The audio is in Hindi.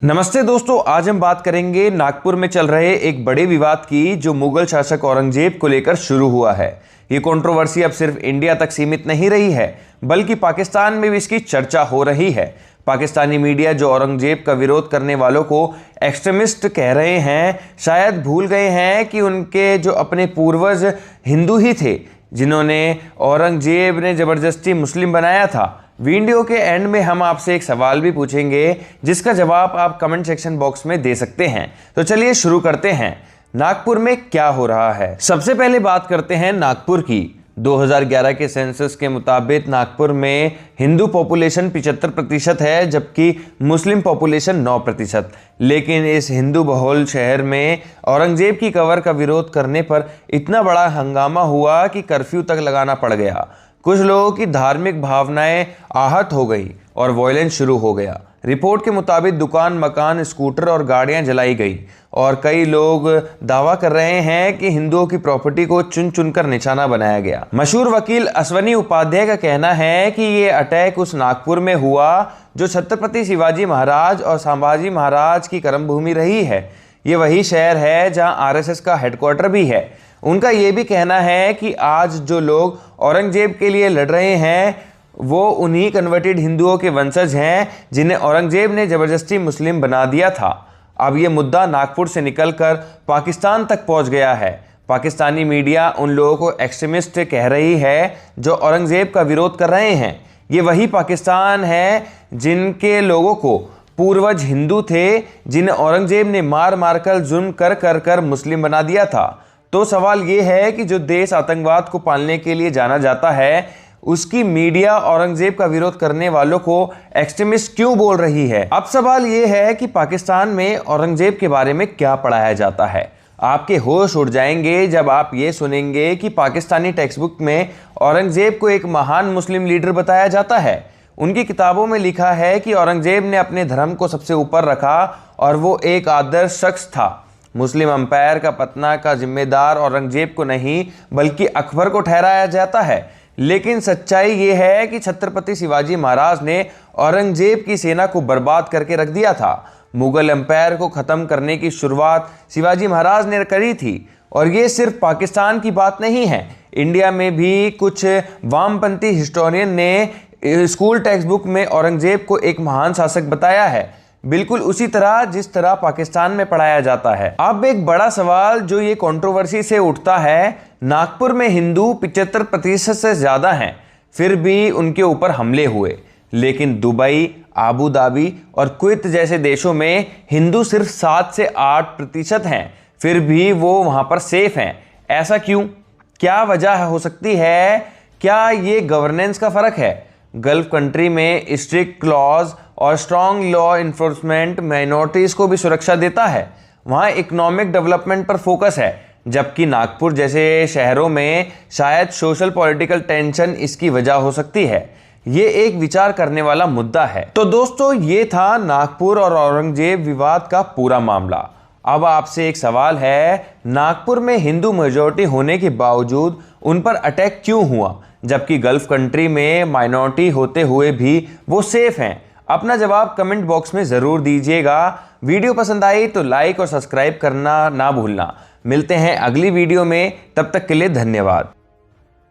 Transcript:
नमस्ते दोस्तों, आज हम बात करेंगे नागपुर में चल रहे एक बड़े विवाद की जो मुगल शासक औरंगजेब को लेकर शुरू हुआ है। ये कंट्रोवर्सी अब सिर्फ इंडिया तक सीमित नहीं रही है, बल्कि पाकिस्तान में भी इसकी चर्चा हो रही है। पाकिस्तानी मीडिया जो औरंगजेब का विरोध करने वालों को एक्सट्रीमिस्ट कह रहे हैं, शायद भूल गए हैं कि उनके जो अपने पूर्वज हिंदू ही थे जिन्होंने औरंगजेब ने ज़बरदस्ती मुस्लिम बनाया था। वीडियो के एंड में हम आपसे एक सवाल भी पूछेंगे जिसका जवाब आप कमेंट सेक्शन बॉक्स में दे सकते हैं। तो चलिए शुरू करते हैं। नागपुर में क्या हो रहा है, सबसे पहले बात करते हैं नागपुर की। 2011 के सेंसस के मुताबिक नागपुर में हिंदू पॉपुलेशन 75% है, जबकि मुस्लिम पॉपुलेशन 9%। लेकिन इस हिंदू बहुल शहर में औरंगजेब की कबर का विरोध करने पर इतना बड़ा हंगामा हुआ कि कर्फ्यू तक लगाना पड़ गया। कुछ लोगों की धार्मिक भावनाएं आहत हो गई और वॉयलेंस शुरू हो गया। रिपोर्ट के मुताबिक दुकान, मकान, स्कूटर और गाड़ियां जलाई गई और कई लोग दावा कर रहे हैं कि हिंदुओं की प्रॉपर्टी को चुन चुनकर निशाना बनाया गया। मशहूर वकील अश्वनी उपाध्याय का कहना है कि ये अटैक उस नागपुर में हुआ जो छत्रपति शिवाजी महाराज और संभाजी महाराज की कर्मभूमि रही है। ये वही शहर है जहां आरएसएस का हेडक्वार्टर भी है। उनका ये भी कहना है कि आज जो लोग औरंगजेब के लिए लड़ रहे हैं वो उन्हीं कन्वर्टेड हिंदुओं के वंशज हैं जिन्हें औरंगजेब ने ज़बरदस्ती मुस्लिम बना दिया था। अब ये मुद्दा नागपुर से निकलकर पाकिस्तान तक पहुंच गया है। पाकिस्तानी मीडिया उन लोगों को एक्सट्रीमिस्ट कह रही है जो औरंगजेब का विरोध कर रहे हैं। ये वही पाकिस्तान है जिनके लोगों को पूर्वज हिंदू थे, जिन्हें औरंगजेब ने मार मार कर जुल्म कर कर मुस्लिम बना दिया था। तो सवाल ये है कि जो देश आतंकवाद को पालने के लिए जाना जाता है, उसकी मीडिया औरंगजेब का विरोध करने वालों को एक्सट्रीमिस्ट क्यों बोल रही है। अब सवाल ये है कि पाकिस्तान में औरंगजेब के बारे में क्या पढ़ाया जाता है। आपके होश उड़ जाएंगे जब आप ये सुनेंगे कि पाकिस्तानी टेक्स्ट बुक में औरंगजेब को एक महान मुस्लिम लीडर बताया जाता है। उनकी किताबों में लिखा है कि औरंगजेब ने अपने धर्म को सबसे ऊपर रखा और वो एक आदर्श शख्स था। मुस्लिम अंपायर का पतना का जिम्मेदार औरंगजेब को नहीं बल्कि अकबर को ठहराया जाता है। लेकिन सच्चाई ये है कि छत्रपति शिवाजी महाराज ने औरंगजेब की सेना को बर्बाद करके रख दिया था। मुगल एम्पायर को ख़त्म करने की शुरुआत शिवाजी महाराज ने करी थी। और ये सिर्फ पाकिस्तान की बात नहीं है, इंडिया में भी कुछ वामपंथी हिस्टोरियन ने स्कूल टेक्स्ट बुक में औरंगजेब को एक महान शासक बताया है, बिल्कुल उसी तरह जिस तरह पाकिस्तान में पढ़ाया जाता है। अब एक बड़ा सवाल जो ये कंट्रोवर्सी से उठता है, नागपुर में हिंदू 75% से ज़्यादा हैं, फिर भी उनके ऊपर हमले हुए। लेकिन दुबई, आबू धाबी और कुवैत जैसे देशों में हिंदू सिर्फ 7 से 8% हैं, फिर भी वो वहाँ पर सेफ हैं। ऐसा क्यों? क्या वजह हो सकती है? क्या ये गवर्नेंस का फ़र्क है? गल्फ कंट्री में स्ट्रिक्ट क्लॉज और स्ट्रॉन्ग लॉ इन्फोर्समेंट माइनॉरिटीज़ को भी सुरक्षा देता है। वहाँ इकोनॉमिक डेवलपमेंट पर फोकस है, जबकि नागपुर जैसे शहरों में शायद सोशल पॉलिटिकल टेंशन इसकी वजह हो सकती है। ये एक विचार करने वाला मुद्दा है। तो दोस्तों, ये था नागपुर और औरंगजेब विवाद का पूरा मामला। अब आपसे एक सवाल है, नागपुर में हिंदू मेजॉरिटी होने के बावजूद उन पर अटैक क्यों हुआ, जबकि गल्फ कंट्री में माइनॉरिटी होते हुए भी वो सेफ हैं? अपना जवाब कमेंट बॉक्स में ज़रूर दीजिएगा। वीडियो पसंद आई तो लाइक और सब्सक्राइब करना ना भूलना। मिलते हैं अगली वीडियो में, तब तक के लिए धन्यवाद।